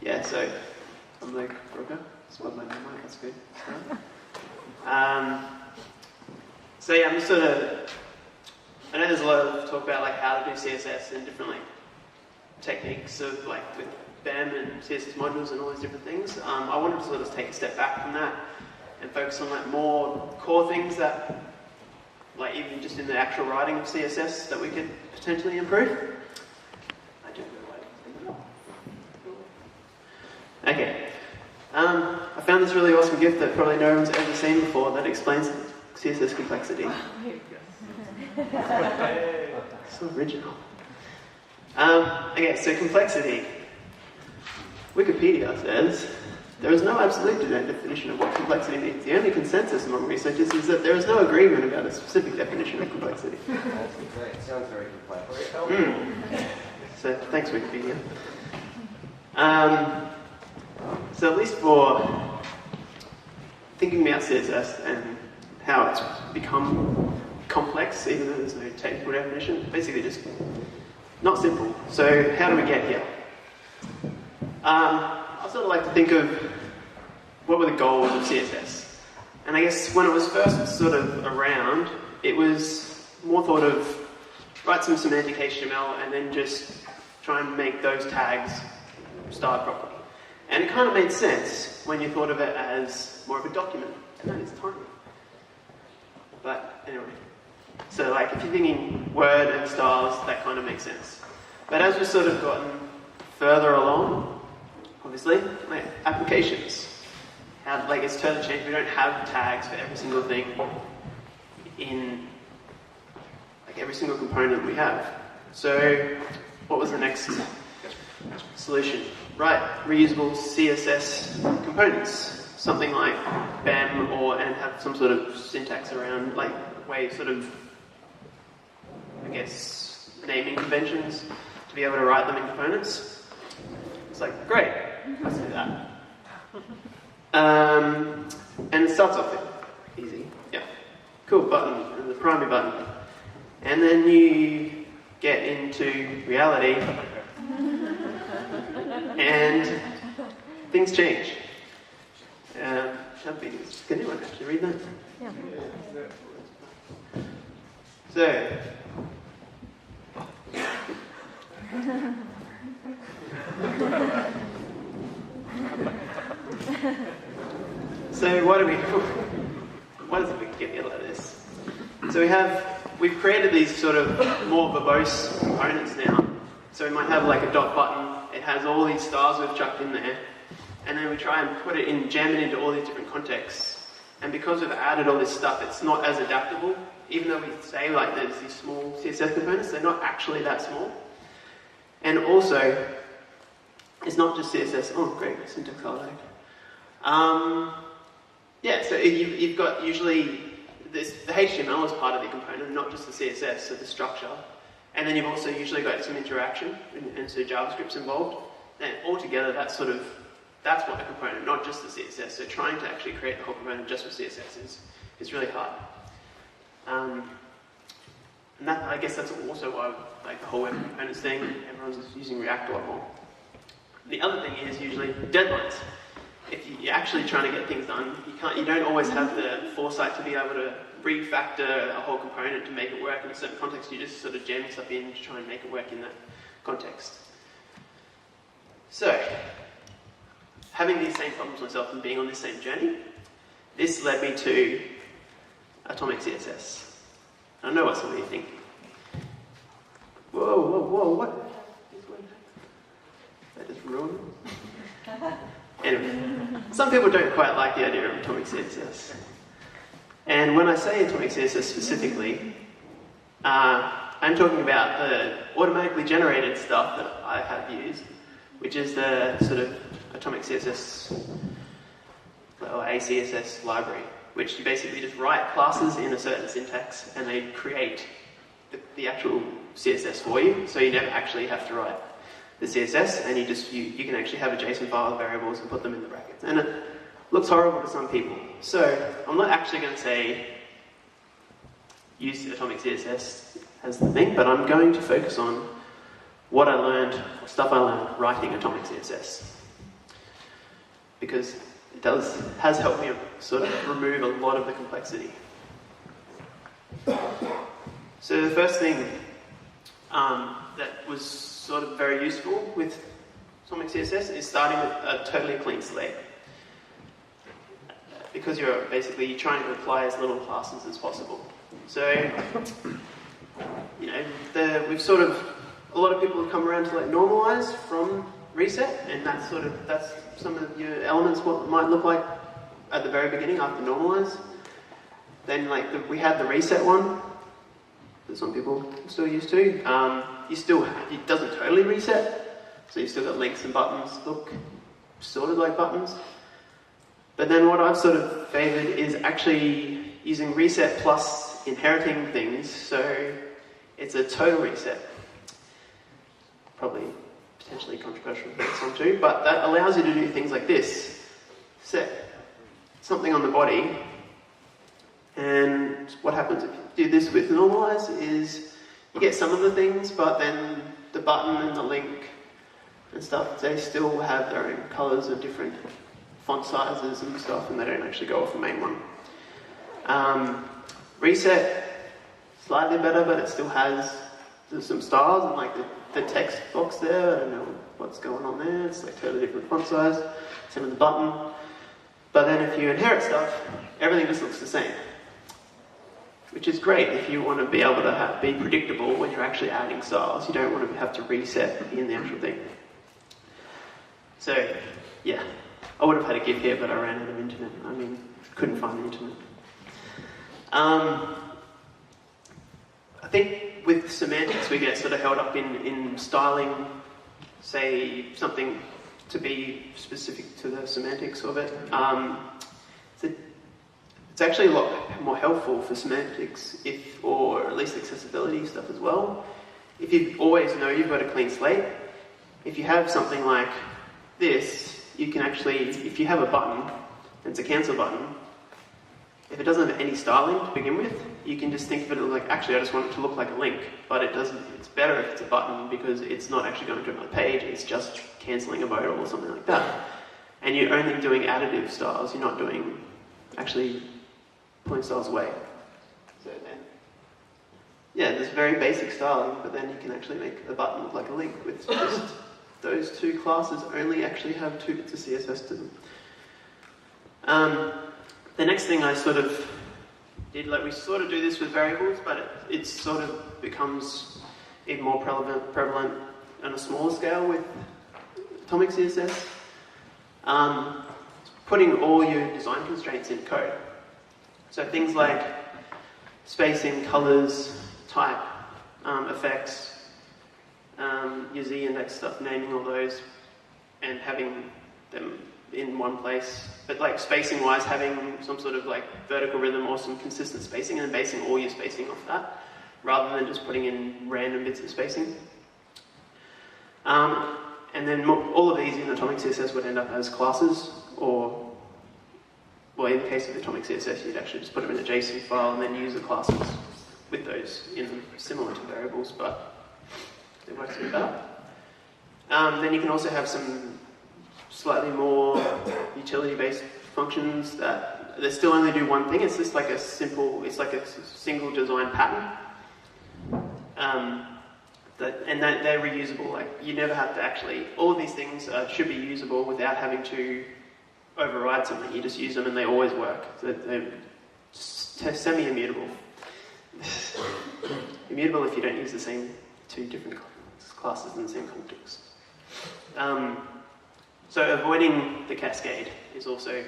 Yeah, so I'm like Brooker. Spelled my name right, that's good. So yeah, I'm just sort of, I know there's a lot of talk about like how to do CSS and different like techniques of like with BEM and CSS modules and all these different things. I wanted to sort of take a step back from that and focus on like more core things that, like even just in the actual writing of CSS, that we could potentially improve. I don't know why. Okay. I found this really awesome GIF that probably no one's ever seen before that explains CSS complexity. So original. Okay, so complexity. Wikipedia says there is no absolute definition of what complexity means. The only consensus among researchers is that there is no agreement about a specific definition of complexity. It sounds very complex. So thanks, Wikipedia. So at least for thinking about CSS and how it's become complex, even though there's no technical definition, basically just not simple. So how do we get here? I sort of like to think of what were the goals of CSS. And I guess when it was first sort of around, it was more thought of write some semantic HTML and then just try and make those tags styled properly. And it kind of made sense when you thought of it as more of a document. And then it's tiny. But anyway. So like if you're thinking Word and styles, that kind of makes sense. But as we've sort of gotten further along, obviously, like applications. Like it's totally changed. We don't have tags for every single thing in like every single component we have. So what was the next solution? Right, reusable CSS components. Something like BEM and have some sort of syntax around like way sort of, I guess, naming conventions to be able to write them in components. It's like, great, let's do that. And it starts off with easy, yeah. Cool, button, and the primary button. And then you get into reality and things change. Can anyone actually read that? Yeah. So what is it we can get out of this? So we've created these sort of more verbose components now. So we might have like a dot button. It has all these styles we've chucked in there. And then we try and put it in, jam it into all these different contexts. And because we've added all this stuff, it's not as adaptable. Even though we say like there's these small CSS components, they're not actually that small. And also, it's not just CSS. Oh, great, syntax highlight. Yeah, so you've got usually the HTML is part of the component, not just the CSS, so the structure. And then you've also usually got some interaction, and so JavaScript's involved. And altogether, that's what a component, not just the CSS. So trying to actually create the whole component just with CSS is really hard. And that, I guess that's also why, like the whole web components thing, everyone's using React a lot more. The other thing is usually deadlines. If you're actually trying to get things done, you don't always have the foresight to be able to refactor a whole component to make it work in a certain context. You just sort of jam stuff in to try and make it work in that context. So, having these same problems myself and being on this same journey, this led me to Atomic CSS. I know what some of you think. Whoa, what? That just ruined it. Anyway, some people don't quite like the idea of Atomic CSS. And when I say Atomic CSS specifically, I'm talking about the automatically generated stuff that I have used, which is the sort of Atomic CSS, or ACSS library, which you basically just write classes in a certain syntax and they create the actual CSS for you, so you never actually have to write the CSS, and you can actually have a JSON file of variables and put them in the brackets. And it looks horrible to some people. So I'm not actually going to say use Atomic CSS as the thing, but I'm going to focus on stuff I learned writing Atomic CSS. Because it has helped me sort of remove a lot of the complexity. So the first thing that was sort of very useful with Atomic CSS is starting with a totally clean slate. Because you're basically trying to apply as little classes as possible. So, you know, we've sort of, a lot of people have come around to like normalize from reset, and that's some of your elements what it might look like at the very beginning after normalize. Then we had the reset one that some people still use too. It doesn't totally reset, so you still got links and buttons look sort of like buttons. But then what I've sort of favored is actually using reset plus inheriting things, so it's a total reset. Probably potentially controversial for some too, but that allows you to do things like this. Set something on the body, and what happens if you do this with normalize is you get some of the things, but then the button and the link and stuff, they still have their own colors and different font sizes and stuff, and they don't actually go off the main one. Reset, slightly better, but it still has some styles and like the text box there. I don't know what's going on there. It's like totally different font size. Same with the button. But then if you inherit stuff, everything just looks the same. Which is great if you want to be able to be predictable when you're actually adding styles. You don't want to have to reset in the actual thing. So, yeah. I would have had a GIF here, but I ran out of internet. I mean, couldn't find the internet. I think with semantics, we get sort of held up in styling, say, something to be specific to the semantics of it. It's actually a lot more helpful for semantics, or at least accessibility stuff as well. If you always know you've got a clean slate, if you have something like this, you can actually, if you have a button, and it's a cancel button, if it doesn't have any styling to begin with, you can just think of it like, actually I just want it to look like a link, but it doesn't, it's better if it's a button because it's not actually going to another page, it's just cancelling a modal or something like that. And you're only doing additive styles, you're not doing actually pulling styles away. So then, yeah, there's very basic styling, but then you can actually make a button look like a link with just those two classes only actually have 2 bits of CSS to them. The next thing I sort of did, like we sort of do this with variables, but it sort of becomes even more prevalent on a smaller scale with Atomic CSS. Putting all your design constraints in code. So things like spacing, colors, type, effects, your z-index stuff, naming all those, and having them in one place. But like spacing wise, having some sort of like vertical rhythm or some consistent spacing and basing all your spacing off that, rather than just putting in random bits of spacing. And then all of these in Atomic CSS would end up as classes, or, well, in the case of Atomic CSS, you'd actually just put them in a JSON file and then use the classes with those in them, similar to variables, but it works a bit better. Then you can also have some slightly more utility-based functions that they still only do one thing. It's just like a simple, it's like a single design pattern. And they're reusable. Like you never have to actually, all of these things should be usable without having to override something. You just use them and they always work. So they're semi-immutable. Immutable if you don't use the same 2 different classes in the same context. So avoiding the cascade is also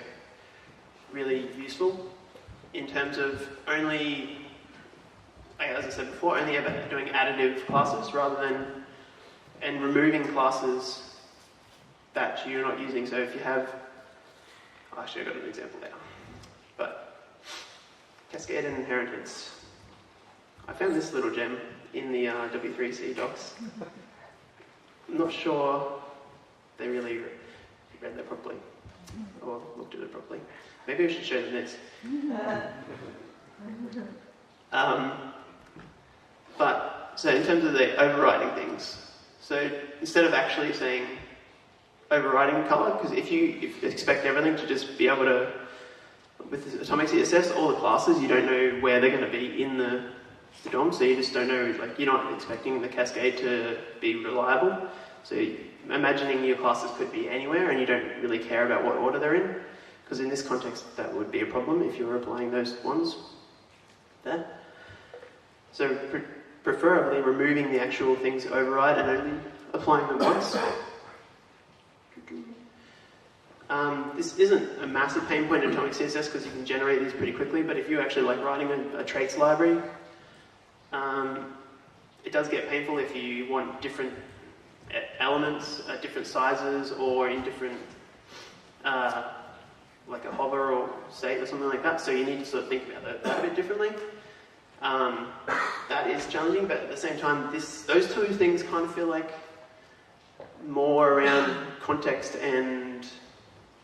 really useful in terms of only, as I said before, only ever doing additive classes rather than, and removing classes that you're not using. So if you have, actually I've got an example there, but cascade and inheritance. I found this little gem in the W3C docs. I'm not sure they really read that properly, or looked at it properly. Maybe I should show them this. But, so in terms of the overriding things, So instead of actually saying overriding color, because if you expect everything to just be able to, with atomic CSS, all the classes, you don't know where they're going to be in the DOM, so you just don't know, like, you're not expecting the Cascade to be reliable. So imagining your classes could be anywhere and you don't really care about what order they're in, because in this context that would be a problem if you were applying those ones there. So preferably removing the actual things override and only applying them once. This isn't a massive pain point in atomic CSS because you can generate these pretty quickly, but if you're actually like writing a traits library, it does get painful if you want different elements at different sizes or in different, like a hover or state or something like that, so you need to sort of think about that a bit differently. That is challenging, but at the same time, those two things kind of feel like more around context and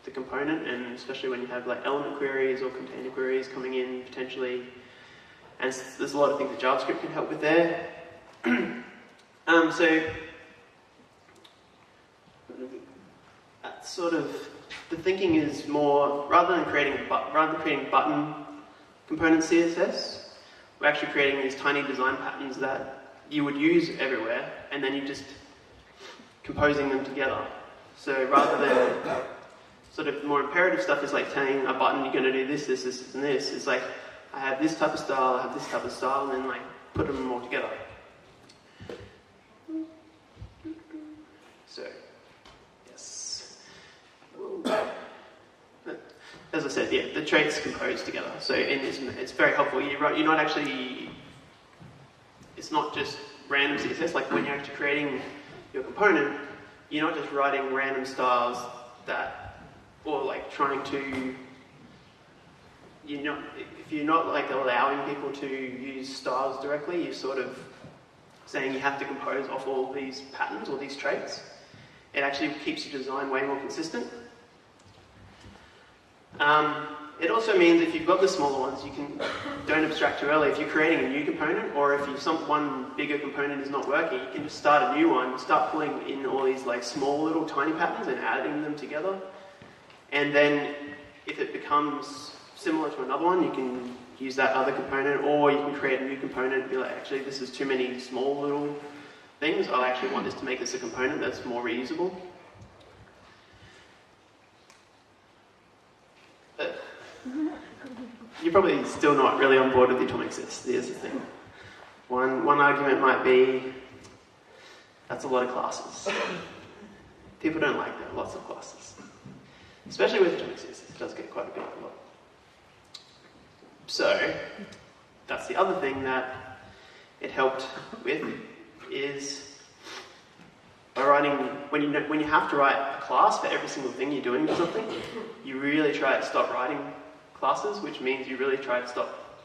the component, and especially when you have like element queries or container queries coming in potentially, and there's a lot of things that JavaScript can help with there. So that's sort of the thinking is more rather than creating button component CSS, we're actually creating these tiny design patterns that you would use everywhere, and then you're just composing them together. So rather than sort of more imperative stuff is like telling a button you're going to do this, this, this, and this. It's like, I have this type of style, I have this type of style, and then like put them all together. So, yes. As I said, yeah, the traits compose together. So it's very helpful. You're not actually, it's not just random CSS. Like when you're actually creating your component, you're not just writing random styles that, or like trying to, if you're not like allowing people to use styles directly, you're sort of saying you have to compose off all these patterns or these traits. It actually keeps your design way more consistent. It also means if you've got the smaller ones, don't abstract too early. If you're creating a new component, or if one bigger component is not working, you can just start a new one, start pulling in all these like small little tiny patterns and adding them together. And then if it becomes similar to another one, you can use that other component, or you can create a new component and be like, actually this is too many small little things. I actually want this to make this a component that's more reusable. You're probably still not really on board with the atomic CSS. Here's the thing. One argument might be, that's a lot of classes. People don't like that, lots of classes. Especially with atomic CSS, it does get quite a lot. So, that's the other thing that it helped with, is by writing, when you have to write a class for every single thing you're doing for something, you really try to stop writing classes, which means you really try to stop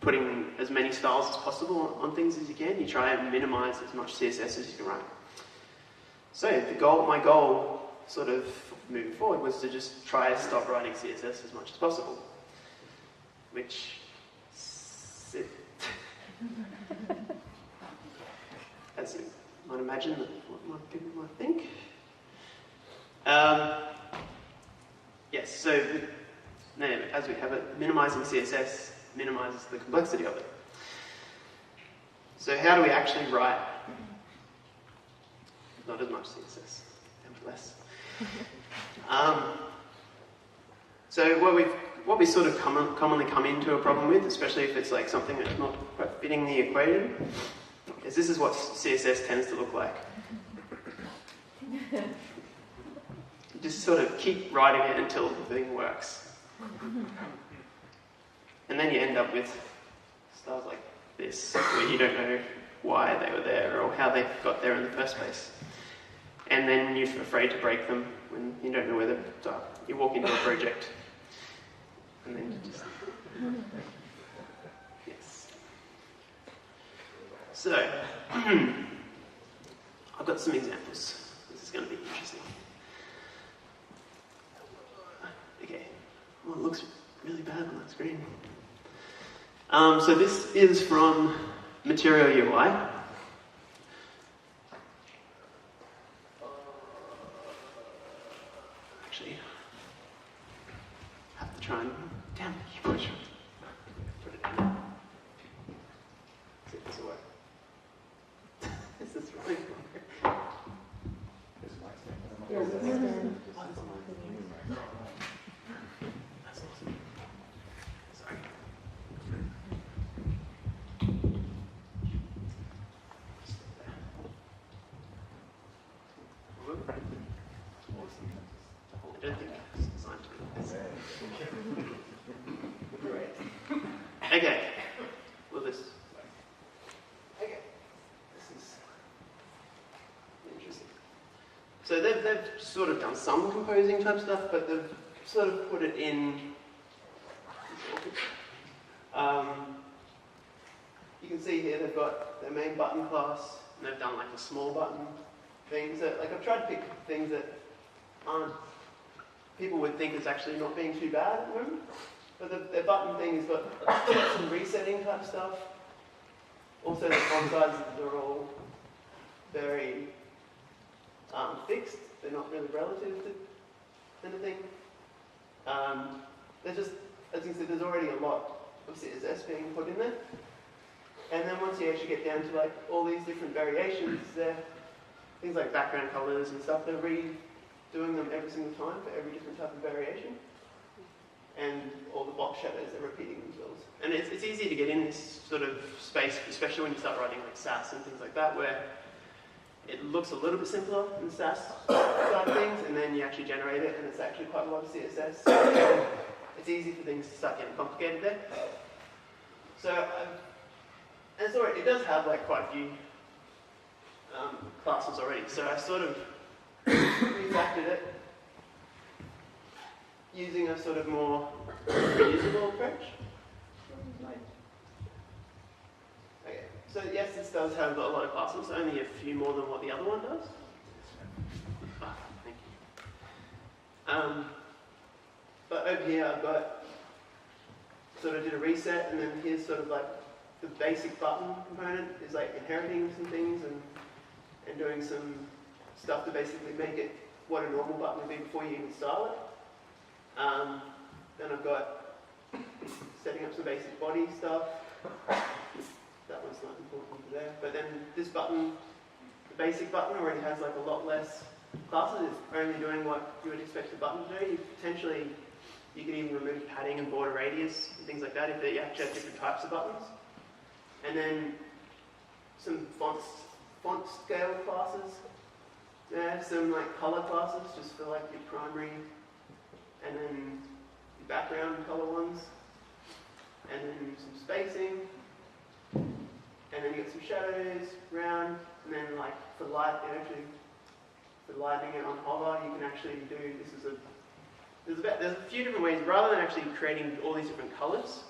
putting as many styles as possible on things as you can. You try and minimize as much CSS as you can write. So my goal, sort of moving forward, was to just try to stop writing CSS as much as possible, which, as you might imagine, what people might think. Yes, so as we have it, minimizing CSS minimizes the complexity of it. So how do we actually write not as much CSS, and less? So what we sort of commonly come into a problem with, especially if it's like something that's not quite fitting the equation, is this is what CSS tends to look like. You just sort of keep writing it until the thing works. And then you end up with styles like this, where you don't know why they were there or how they got there in the first place. And then you're afraid to break them when you don't know whether you walk into a project and then you just... Yes. So, I've got some examples. This is going to be interesting. Okay. Well, it looks really bad on that screen. So this is from Material UI. actually have to try and, damn the keyboard, put it in. See if this will work. This is really cool. Yes, it's done. That's awesome. Sorry. I don't think it's designed to be Great. Okay. Will this? Okay. This is interesting. So they've sort of done some composing type stuff, but they've sort of put it in. You can see here they've got their main button class, and they've done like a small button thing. So like I've tried to pick things that aren't, people would think is actually not being too bad at the moment. But the button thing has got some resetting type stuff. Also the font sizes are all very fixed. They're not really relative to anything. They're just, as you can see, there's already a lot of CSS being put in there. And then once you actually get down to like all these different variations, things like background colors and stuff, they're redoing them every single time for every different type of variation. And all the box shadows are repeating themselves. And it's easy to get in this sort of space, especially when you start writing like Sass and things like that, where it looks a little bit simpler than the Sass side of things, and then you actually generate it, and it's actually quite a lot of CSS. So it's easy for things to start getting complicated there. So, and it's already, it does have like quite a few classes already. So I sort of refactored it using a sort of more reusable approach. Okay, so yes, this does have a lot of classes, only a few more than what the other one does. Oh, thank you. But over here I've got, sort of did a reset, and then here's sort of like the basic button component is like inheriting some things and doing some stuff to basically make it what a normal button would be before you even style it. Then I've got setting up some basic body stuff. That one's not important there. But then this button, the basic button, already has like a lot less classes. It's only doing what you would expect the button to do. You could even remove padding and border radius and things like that if you actually have different types of buttons. And then some font scale classes. There, some like color classes just for like your primary, and then your background color ones, and then some spacing, and then you got some shadows around, and then like for light, for lighting it on hover, you can actually do, there's a few different ways, rather than actually creating all these different colors,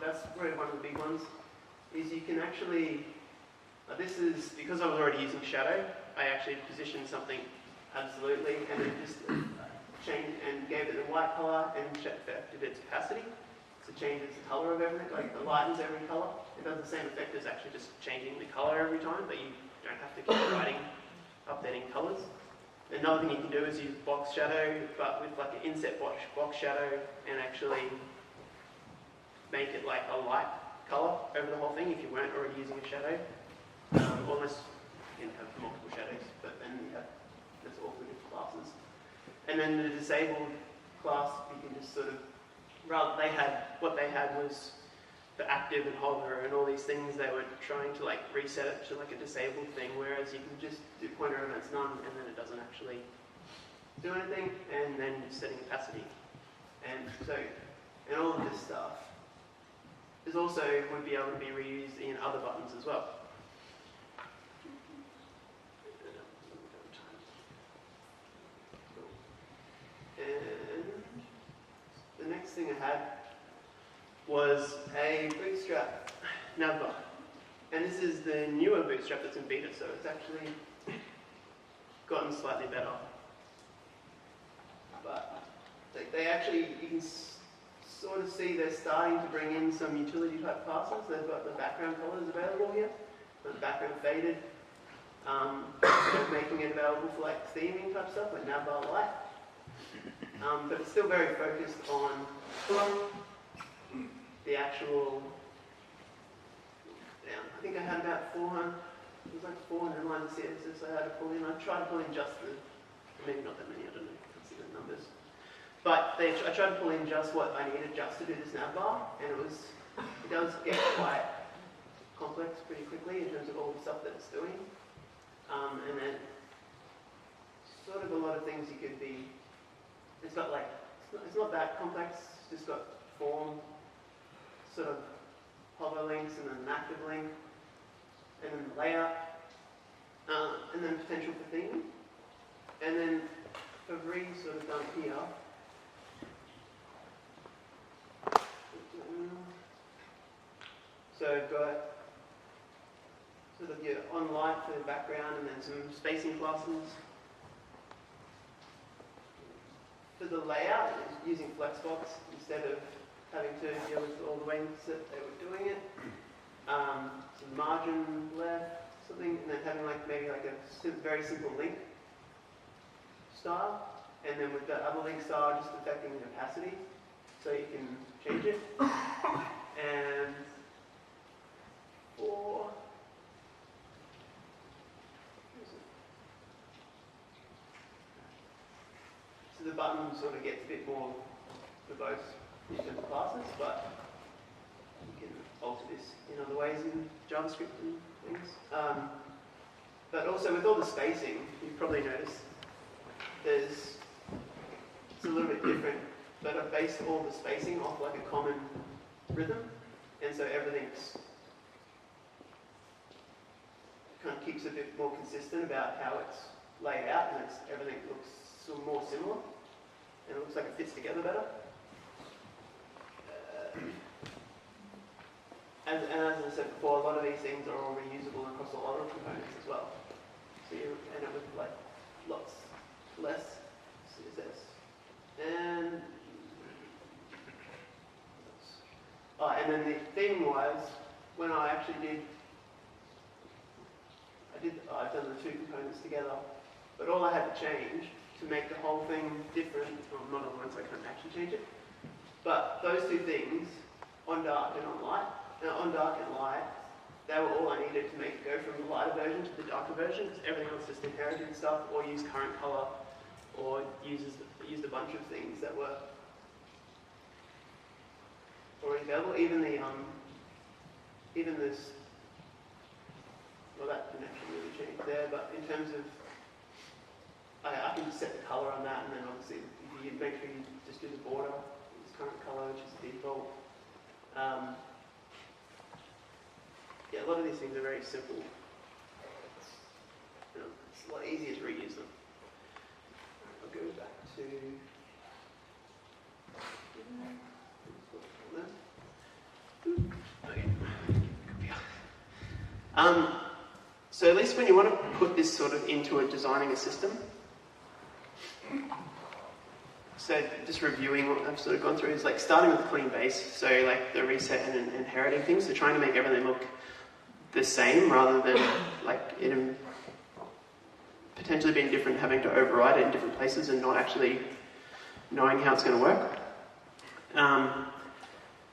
that's really one of the big ones, is you can actually, this is, because I was already using shadow, I actually positioned something absolutely, and then just changed and gave it a white color and affected its opacity. So it changes the color of everything, like it lightens every color. It does the same effect as actually just changing the color every time, but you don't have to keep updating colors. Another thing you can do is use box shadow, but with like an inset box shadow, and actually make it like a light color over the whole thing if you weren't already using a shadow. Almost you can have multiple shadows, but then you have that's all the different classes. And then the disabled class, you can just sort of, what they had was the active and hover and all these things. They were trying to like reset it to like a disabled thing, whereas you can just do pointer and it's none, and then it doesn't actually do anything, and then setting opacity. And so, and all of this stuff is also would be able to be reused in other buttons as well. And the next thing I had was a Bootstrap navbar. And this is the newer Bootstrap that's in beta, so it's actually gotten slightly better. But they actually, you can sort of see they're starting to bring in some utility type classes. They've got the background colors available here, the background faded. They're making it available for like theming type stuff, like navbar light. but it's still very focused on the actual, I think I had about 400, it was like 400 lines of CSS I had to pull in. I tried to pull in just the, maybe not that many, I don't know, I can't see the numbers. But I tried to pull in just what I needed just to do this nav bar, and it does get quite complex pretty quickly in terms of all the stuff that it's doing. And then sort of a lot of things you could be, it's got like, it's not that complex, it's just got form, sort of hover links and then an active link, and then the layout, and then potential for theming. And then I've sort of done here. So I've got sort of your on light for the background and then some spacing classes. For the layout, it's using flexbox instead of having to deal with all the ways that they were doing it. Some margin left, something, and then having like maybe like a very simple link style, and then with the other link style just affecting the opacity, so you can change it. And for so the button sort of gets a bit more verbose in terms of classes, but you can alter this in other ways in JavaScript and things. But also with all the spacing, you've probably noticed it's a little bit different, but I've based all the spacing off like a common rhythm, and so everything's kind of keeps a bit more consistent about how it's laid out, and everything looks sort of more similar, and it looks like it fits together better. And as I said before, a lot of these things are all reusable across a lot of components as well. So you end up with like lots less CSS. And then the theming wise, when I actually I've done the two components together, but all I had to change to make the whole thing different, well, not on one, so I can't actually change it, but those two things, on dark and on light, on dark and light, they were all I needed to make it go from the lighter version to the darker version, because everything else just inherited stuff, or used current color, or used a bunch of things that were already available. Even this, well, that didn't actually really change there, but in terms of, I can just set the color on that, and then obviously you make sure you just do the border, this current color, which is the default. Yeah, a lot of these things are very simple. It's a lot easier to reuse them. I'll go back to so at least when you want to put this sort of into designing a system, so just reviewing what I've sort of gone through is like starting with a clean base, so like the reset and inheriting things, so trying to make everything look the same rather than like it potentially being different, having to override it in different places and not actually knowing how it's going to work.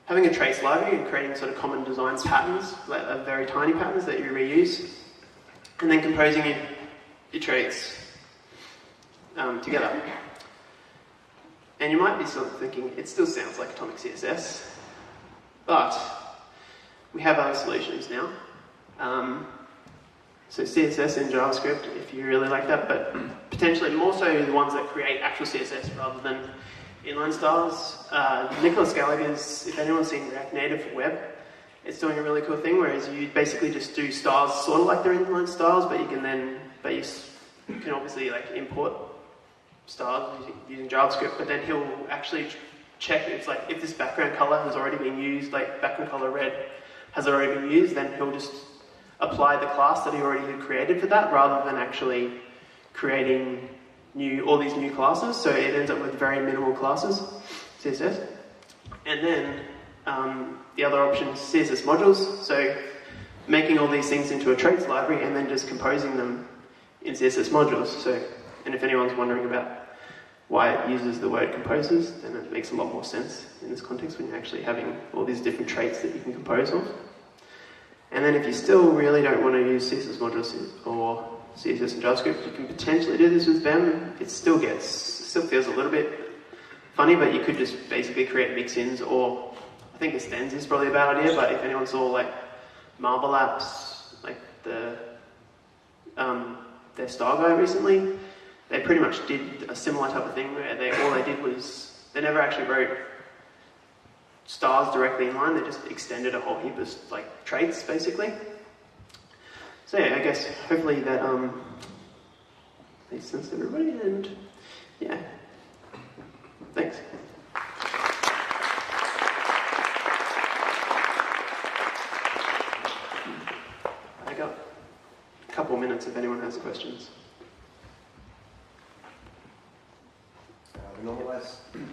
Having a trace library and creating sort of common design patterns, like very tiny patterns that you reuse, and then composing your traits together. And you might be sort of thinking, it still sounds like atomic CSS, but we have other solutions now. So CSS in JavaScript, if you really like that, but potentially more so the ones that create actual CSS rather than inline styles. Nicholas Gallagher's, if anyone's seen React Native for web, it's doing a really cool thing, whereas you basically just do styles sort of like they're inline styles, but you can obviously like import styles using JavaScript, but then he'll actually check it's like if this background color has already been used, like background color red has already been used, then he'll just apply the class that he already had created for that, rather than actually creating all these new classes. So it ends up with very minimal classes, CSS. And then the other option is CSS modules. So making all these things into a traits library and then just composing them in CSS modules. So, and if anyone's wondering about why it uses the word composes, then it makes a lot more sense in this context when you're actually having all these different traits that you can compose of. And then if you still really don't want to use CSS modules or CSS and JavaScript, you can potentially do this with Vim. It still feels a little bit funny, but you could just basically create mix-ins, or I think extends is probably a bad idea, but if anyone saw like Marble Apps, like their style guide recently, they pretty much did a similar type of thing where all they did was they never actually wrote styles directly in line, they just extended a whole heap of like traits basically. So yeah, I guess hopefully that makes sense to everybody, and yeah, thanks. I got a couple minutes if anyone has questions.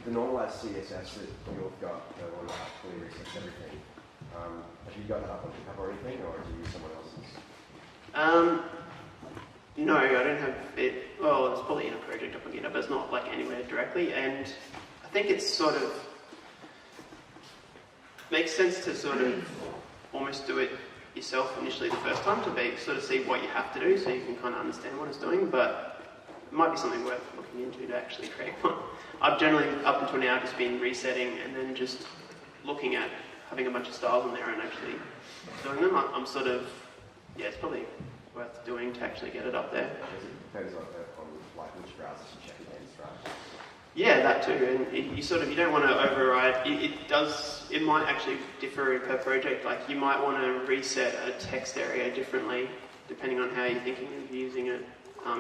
The normalized CSS that you've got that will fully resets everything. Have you got that up on GitHub or anything, or do you use someone else's? No, I don't have it. Well, it's probably in a project up on GitHub, but it's not like anywhere directly. And I think it's sort of makes sense to sort of almost do it yourself initially the first time to sort of see what you have to do, so you can kind of understand what it's doing. But it might be something worth looking into to actually create one. I've generally, up until now, just been resetting and then just looking at having a bunch of styles in there and actually doing them. I'm sort of, yeah, it's probably worth doing to actually get it up there. It depends on like which browsers you check against, right? Yeah, that too. And you don't want to override. It might actually differ per project. Like you might want to reset a text area differently depending on how you're thinking of using it.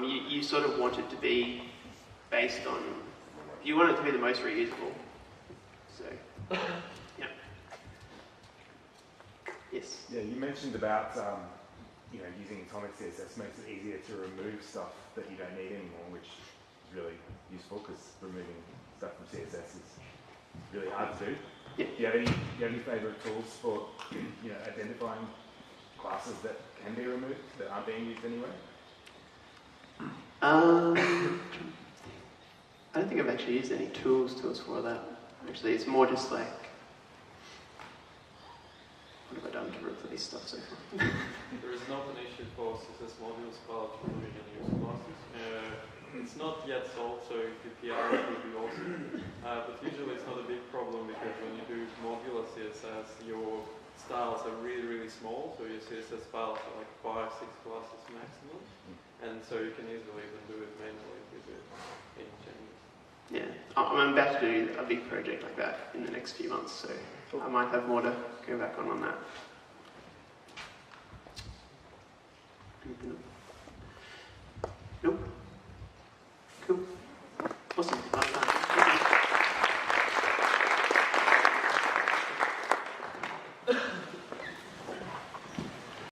You sort of want it to be based on, you want it to be the most reusable. So, yeah. Yes? Yeah, you mentioned about using atomic CSS makes it easier to remove stuff that you don't need anymore, which is really useful because removing stuff from CSS is really hard to do. Yeah. Do you have any favorite tools for identifying classes that can be removed that aren't being used anyway? I don't think I've actually used any tools for that. Actually, it's more just like, what have I done to replace stuff so far? There is not an issue for CSS modules about removing unused classes. It's not yet solved, so if the PR would be awesome. But usually it's not a big problem because when you do modular CSS, your styles are really, really small, so your CSS files are like 5-6 classes maximum. And so you can easily even do it manually with any changes. Yeah, I'm about to do a big project like that in the next few months, so I might have more to go back on that.